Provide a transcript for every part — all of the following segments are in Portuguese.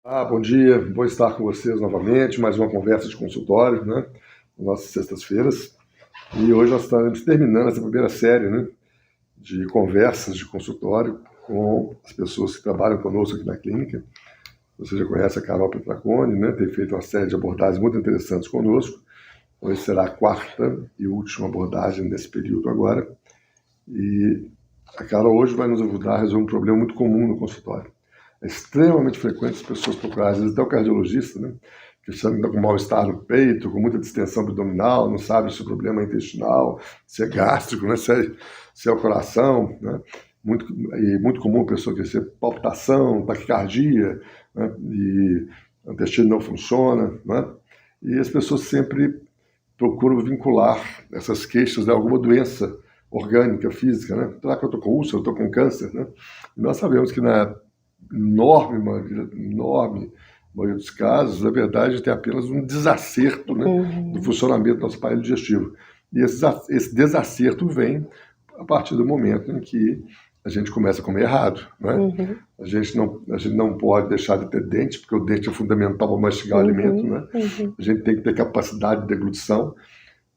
Bom dia, vou estar com vocês novamente, mais uma conversa de consultório, né? Nossas sextas-feiras. E hoje nós estaremos terminando essa primeira série, né, de conversas de consultório com as pessoas que trabalham conosco aqui na clínica. Você já conhece a Carol Petraconi, né? Tem feito uma série de abordagens muito interessantes conosco. Hoje será a quarta e última abordagem desse período agora. E a Carol hoje vai nos ajudar a resolver um problema muito comum no consultório. É extremamente frequente as pessoas procurarem, às vezes até o cardiologista, né? Que está com mal-estar no peito, com muita distensão abdominal, não sabe se o problema é intestinal, se é gástrico, né? se é o coração, né? Muito comum a pessoa ter palpitação, taquicardia, né? E o intestino não funciona, né? E as pessoas sempre procuram vincular essas queixas a alguma doença orgânica, física, né? Será que eu estou com úlcera, eu estou com câncer, né? E nós sabemos que na enorme maioria dos casos, na verdade, tem apenas um desacerto, né, do funcionamento do nosso aparelho digestivo. E esse desacerto vem a partir do momento em que a gente começa a comer errado, né? A gente não pode deixar de ter dente, porque o dente é fundamental para mastigar o alimento, né? A gente tem que ter capacidade de deglutição.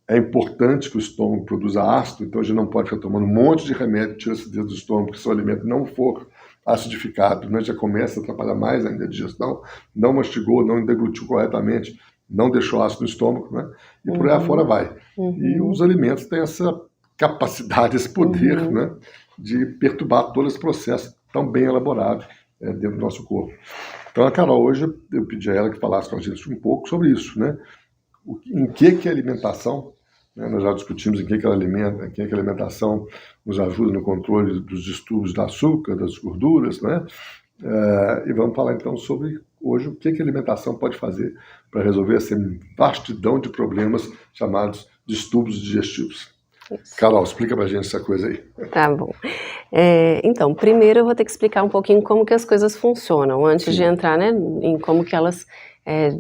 É importante que o estômago produza ácido, então a gente não pode ficar tomando um monte de remédio, tira esse dedo do estômago, porque se o alimento não for acidificado, né, já começa a atrapalhar mais ainda a digestão, não mastigou, não deglutiu corretamente, não deixou ácido no estômago, né, e por aí afora vai. E os alimentos têm essa capacidade, esse poder, né, de perturbar todo esse processo tão bem elaborado dentro do nosso corpo. Então a Carol hoje, eu pedi a ela que falasse com a gente um pouco sobre isso, né, em que a alimentação, né, nós já discutimos em que ela alimenta, em que a alimentação nos ajuda no controle dos distúrbios do açúcar, das gorduras, né? E vamos falar então sobre hoje o que a alimentação pode fazer para resolver essa vastidão de problemas chamados distúrbios digestivos. Isso. Carol, explica pra gente essa coisa aí. Tá bom. Então, primeiro eu vou ter que explicar um pouquinho como que as coisas funcionam, antes de entrar, né, em como que elas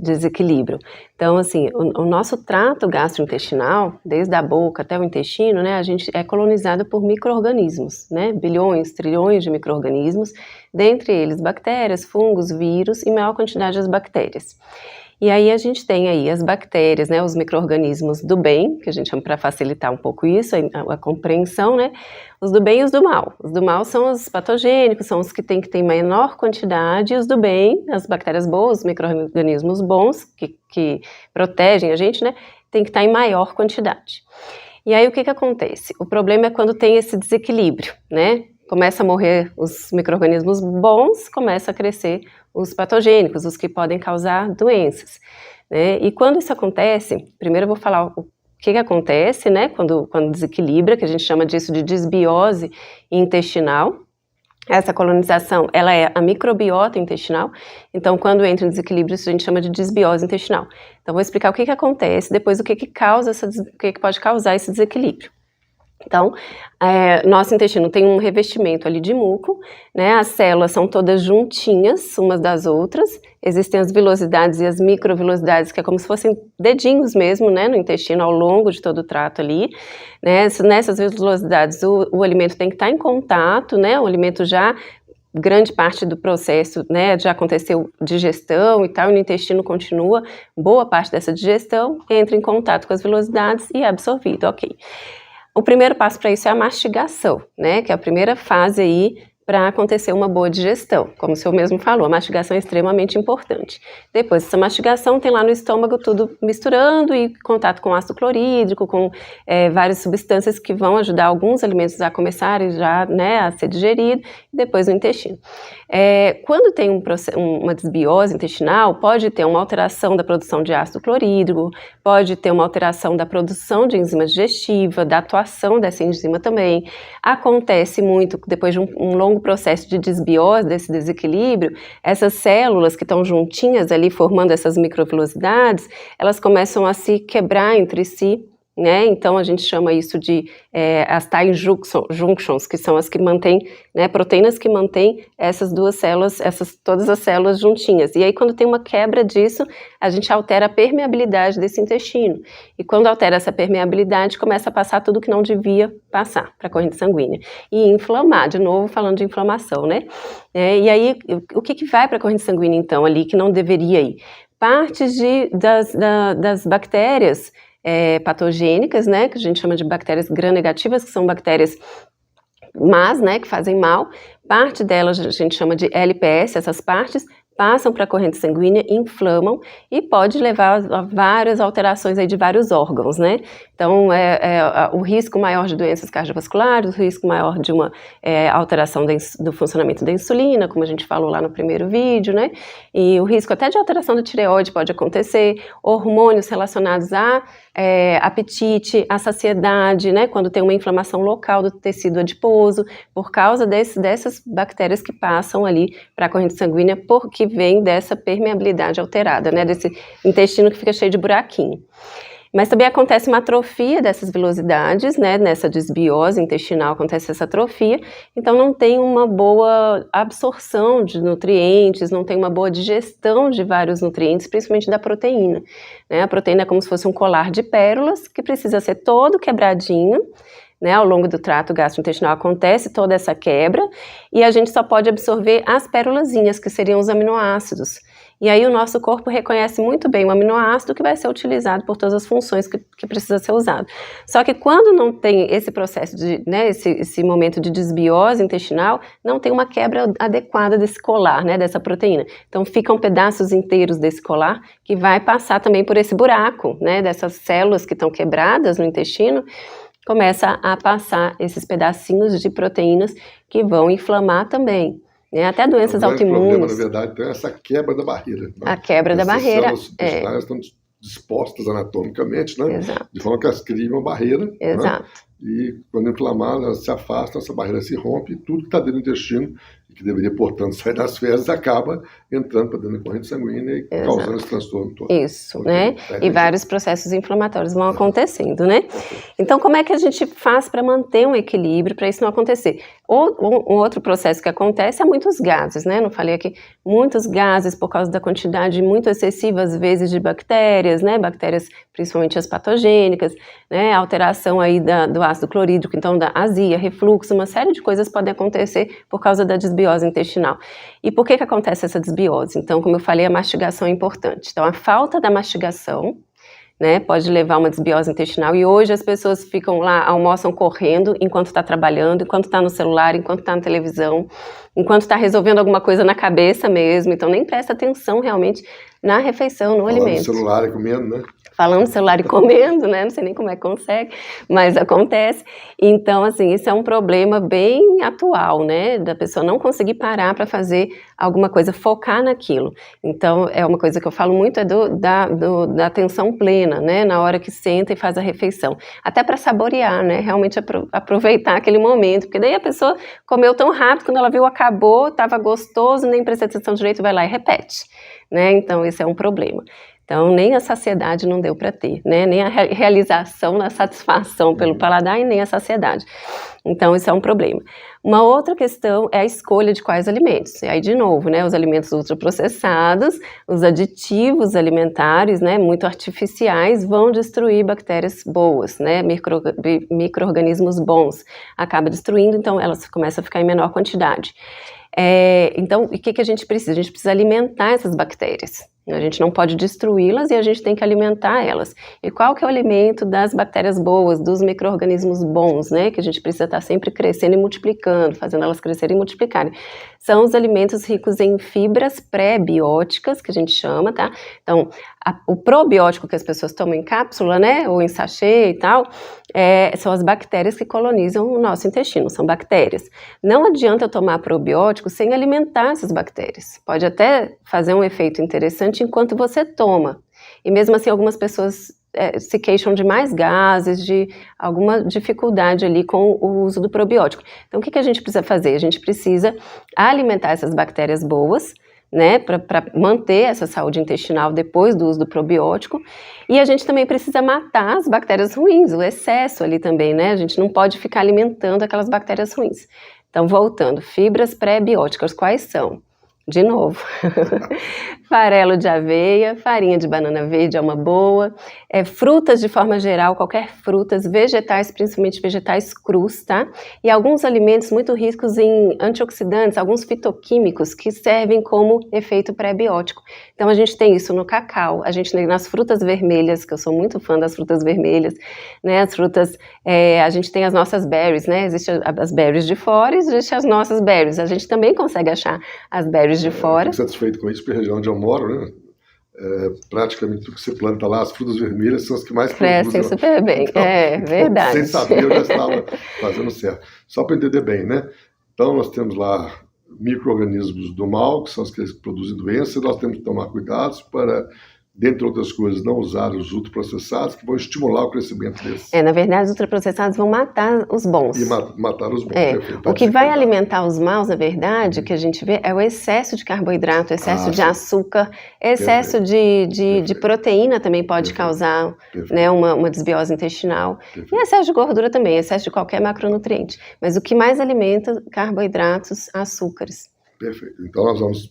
desequilibram. Então, assim, o nosso trato gastrointestinal, desde a boca até o intestino, né, a gente é colonizado por micro-organismos, né, bilhões, trilhões de micro-organismos, dentre eles bactérias, fungos, vírus e maior quantidade das bactérias. E aí a gente tem aí as bactérias, né, os micro-organismos do bem, que a gente chama para facilitar um pouco isso, a compreensão, né, os do bem e os do mal. Os do mal são os patogênicos, são os que têm que ter menor quantidade, e os do bem, as bactérias boas, os micro-organismos bons, que protegem a gente, né, tem que estar em maior quantidade. E aí o que acontece? O problema é quando tem esse desequilíbrio, né? Começa a morrer os micro-organismos bons, começa a crescer os patogênicos, os que podem causar doenças, né? E quando isso acontece, primeiro eu vou falar o que acontece, né, quando desequilibra, que a gente chama disso de desbiose intestinal. Essa colonização, ela é a microbiota intestinal, então quando entra em desequilíbrio, isso a gente chama de desbiose intestinal. Então vou explicar o que acontece, depois o que causa o que pode causar esse desequilíbrio. Então, nosso intestino tem um revestimento ali de muco, né? As células são todas juntinhas umas das outras, existem as vilosidades e as microvilosidades, que é como se fossem dedinhos mesmo, né, no intestino ao longo de todo o trato ali, né? Nessas vilosidades o alimento tem que estar em contato, né? O alimento já, grande parte do processo, né, já aconteceu digestão e tal, e no intestino continua, boa parte dessa digestão entra em contato com as vilosidades e é absorvido, ok. O primeiro passo para isso é a mastigação, né, que é a primeira fase aí para acontecer uma boa digestão. Como o senhor mesmo falou, a mastigação é extremamente importante. Depois dessa mastigação, tem lá no estômago tudo misturando e contato com ácido clorídrico, com várias substâncias que vão ajudar alguns alimentos a começarem já, né, a ser digerido, e depois no intestino. Quando tem uma desbiose intestinal, pode ter uma alteração da produção de ácido clorídrico, pode ter uma alteração da produção de enzima digestiva, da atuação dessa enzima também. Acontece muito, depois de um longo processo de desbiose, desse desequilíbrio, essas células que estão juntinhas ali formando essas microvilosidades, elas começam a se quebrar entre si, né? Então a gente chama isso de as tight junctions, que são as que mantêm, né, proteínas que mantêm essas duas células, todas as células juntinhas. E aí quando tem uma quebra disso, a gente altera a permeabilidade desse intestino. E quando altera essa permeabilidade, começa a passar tudo que não devia passar para a corrente sanguínea. E inflamar, de novo falando de inflamação, né? E aí, o que vai para a corrente sanguínea então ali que não deveria ir? Partes das bactérias patogênicas, né, que a gente chama de bactérias gram-negativas, que são bactérias más, né, que fazem mal. Parte delas a gente chama de LPS, essas partes passam para a corrente sanguínea, inflamam e pode levar a várias alterações aí de vários órgãos, né? Então, o risco maior de doenças cardiovasculares, o risco maior de uma alteração do funcionamento da insulina, como a gente falou lá no primeiro vídeo, né? E o risco até de alteração da tireoide pode acontecer, hormônios relacionados a apetite, a saciedade, né? Quando tem uma inflamação local do tecido adiposo, por causa dessas bactérias que passam ali para a corrente sanguínea, porque vem dessa permeabilidade alterada, né? Desse intestino que fica cheio de buraquinho. Mas também acontece uma atrofia dessas velocidades, né? Nessa desbiose intestinal acontece essa atrofia, então não tem uma boa absorção de nutrientes, não tem uma boa digestão de vários nutrientes, principalmente da proteína, né? A proteína é como se fosse um colar de pérolas que precisa ser todo quebradinho, né? Ao longo do trato gastrointestinal acontece toda essa quebra e a gente só pode absorver as pérolazinhas, que seriam os aminoácidos. E aí o nosso corpo reconhece muito bem o aminoácido que vai ser utilizado por todas as funções que precisa ser usado. Só que quando não tem esse processo né, esse momento de desbiose intestinal, não tem uma quebra adequada desse colar, né, dessa proteína. Então ficam pedaços inteiros desse colar que vai passar também por esse buraco, né, dessas células que estão quebradas no intestino, começa a passar esses pedacinhos de proteínas que vão inflamar também. Até doenças autoimunes. O problema, na verdade, então, é essa quebra da barreira. Né? A quebra da barreira. As células intestinais estão dispostas anatomicamente, né? Exato. De forma que elas criam uma barreira. Exato. Né? E quando inflamadas, elas se afastam, essa barreira se rompe e tudo que está dentro do intestino, que deveria, portanto, sair das fezes, acaba entrando para dentro da corrente sanguínea e causando esse transtorno todo. Isso, né? E vários processos inflamatórios vão acontecendo, né? Então, como é que a gente faz para manter um equilíbrio, para isso não acontecer? Um outro processo que acontece é muitos gases, né? Não falei aqui, muitos gases por causa da quantidade muito excessiva, às vezes, de bactérias, né? Bactérias, principalmente as patogênicas, né? Alteração aí do ácido clorídrico, então da azia, refluxo, uma série de coisas podem acontecer por causa da desbiose intestinal. E por que acontece essa desbiose? Então, como eu falei, a mastigação é importante. Então, a falta da mastigação, né, pode levar a uma desbiose intestinal, e hoje as pessoas ficam lá, almoçam correndo enquanto está trabalhando, enquanto está no celular, enquanto está na televisão, enquanto está resolvendo alguma coisa na cabeça mesmo, então nem presta atenção realmente na refeição, no alimento. Falando no celular e comendo, né? Falando no celular e comendo, né? Não sei nem como é que consegue, mas acontece. Então, assim, isso é um problema bem atual, né? Da pessoa não conseguir parar para fazer alguma coisa, focar naquilo. Então, é uma coisa que eu falo muito, da atenção plena, né? Na hora que senta e faz a refeição. Até para saborear, né? Realmente aproveitar aquele momento, porque daí a pessoa comeu tão rápido, quando ela viu, acabou, estava gostoso, nem presta atenção direito, vai lá e repete, né? Então, esse é um problema. Então, nem a saciedade não deu para ter, né? Nem a realização, a satisfação pelo paladar e nem a saciedade. Então, isso é um problema. Uma outra questão é a escolha de quais alimentos. E aí, de novo, né? Os alimentos ultraprocessados, os aditivos alimentares, né? Muito artificiais, vão destruir bactérias boas, né? Micro-organismos bons. Acaba destruindo, então elas começam a ficar em menor quantidade. Então, o que a gente precisa? A gente precisa alimentar essas bactérias. A gente não pode destruí-las e a gente tem que alimentar elas. E qual que é o alimento das bactérias boas, dos micro-organismos bons, né? Que a gente precisa estar sempre crescendo e multiplicando, fazendo elas crescerem e multiplicarem. São os alimentos ricos em fibras pré-bióticas, que a gente chama, tá? Então, o probiótico que as pessoas tomam em cápsula, né? Ou em sachê e tal, são as bactérias que colonizam o nosso intestino, são bactérias. Não adianta eu tomar probiótico sem alimentar essas bactérias. Pode até fazer um efeito interessante enquanto você toma. E mesmo assim, algumas pessoas se queixam de mais gases, de alguma dificuldade ali com o uso do probiótico. Então, o que a gente precisa fazer? A gente precisa alimentar essas bactérias boas, né, para manter essa saúde intestinal depois do uso do probiótico. E a gente também precisa matar as bactérias ruins, o excesso ali também, né? A gente não pode ficar alimentando aquelas bactérias ruins. Então, voltando, fibras pré-bióticas, quais são? De novo, farelo de aveia, farinha de banana verde é uma boa, frutas de forma geral, qualquer frutas, vegetais, principalmente vegetais crus, tá? E alguns alimentos muito ricos em antioxidantes, alguns fitoquímicos que servem como efeito pré-biótico. Então a gente tem isso no cacau, a gente tem nas frutas vermelhas, que eu sou muito fã das frutas vermelhas, né? As frutas, a gente tem as nossas berries, né? Existem as berries de fora e existem as nossas berries. A gente também consegue achar as berries de fora. Fico satisfeito com isso, porque a região onde eu moro, né? Praticamente tudo que você planta lá, as frutas vermelhas são as que mais crescem super bem, então, verdade. Sem saber, eu já estava fazendo certo. Só para entender bem, né? Então, nós temos lá micro-organismos do mal, que são os que produzem doença, e nós temos que tomar cuidados para, dentre outras coisas, não usar os ultraprocessados, que vão estimular o crescimento desses. Na verdade, os ultraprocessados vão matar os bons. E matar os bons. Perfeito. O que vai alimentar os maus, na verdade, que a gente vê, é o excesso de carboidrato, excesso de açúcar, excesso de proteína também pode causar, né, uma desbiose intestinal. E excesso de gordura também, excesso de qualquer macronutriente. Mas o que mais alimenta, carboidratos, açúcares. Perfeito. Então, nós vamos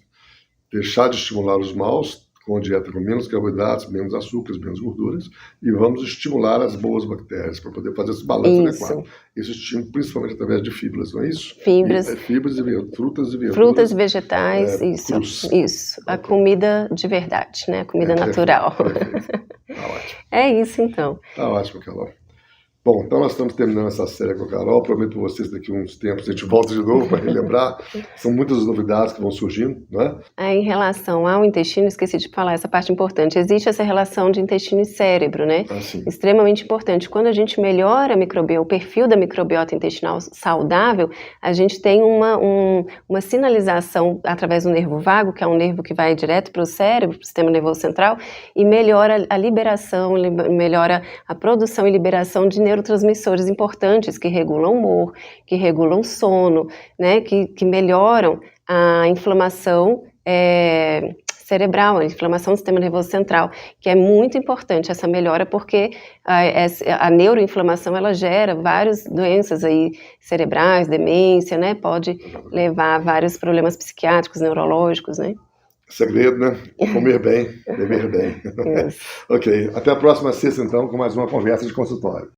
deixar de estimular os maus, com a dieta com menos carboidratos, menos açúcares, menos gorduras, e vamos estimular as boas bactérias para poder fazer esse balanço adequado. Esse estímulo principalmente através de fibras, não é isso? Fibras. Fibras e frutas e verduras. Frutas, vegetais, isso. A comida de verdade, né? A comida natural. Perfeito. Tá ótimo. É isso, então. Tá ótimo, Carol. Bom, então nós estamos terminando essa série com a Carol. Prometo para vocês daqui a uns tempos a gente volta de novo para relembrar. São muitas novidades que vão surgindo, não é? Em relação ao intestino, esqueci de falar essa parte importante. Existe essa relação de intestino e cérebro, né? Extremamente importante. Quando a gente melhora o perfil da microbiota intestinal saudável, a gente tem uma sinalização através do nervo vago, que é um nervo que vai direto para o cérebro, para o sistema nervoso central, e melhora a liberação, melhora a produção e liberação de neurotransmissores importantes que regulam o humor, que regulam o sono, né, que melhoram a inflamação cerebral, a inflamação do sistema nervoso central, que é muito importante essa melhora porque a neuroinflamação ela gera várias doenças aí cerebrais, demência, né, pode levar a vários problemas psiquiátricos, neurológicos, né. Segredo, né? Comer bem, beber bem. Ok, até a próxima sexta então com mais uma conversa de consultório.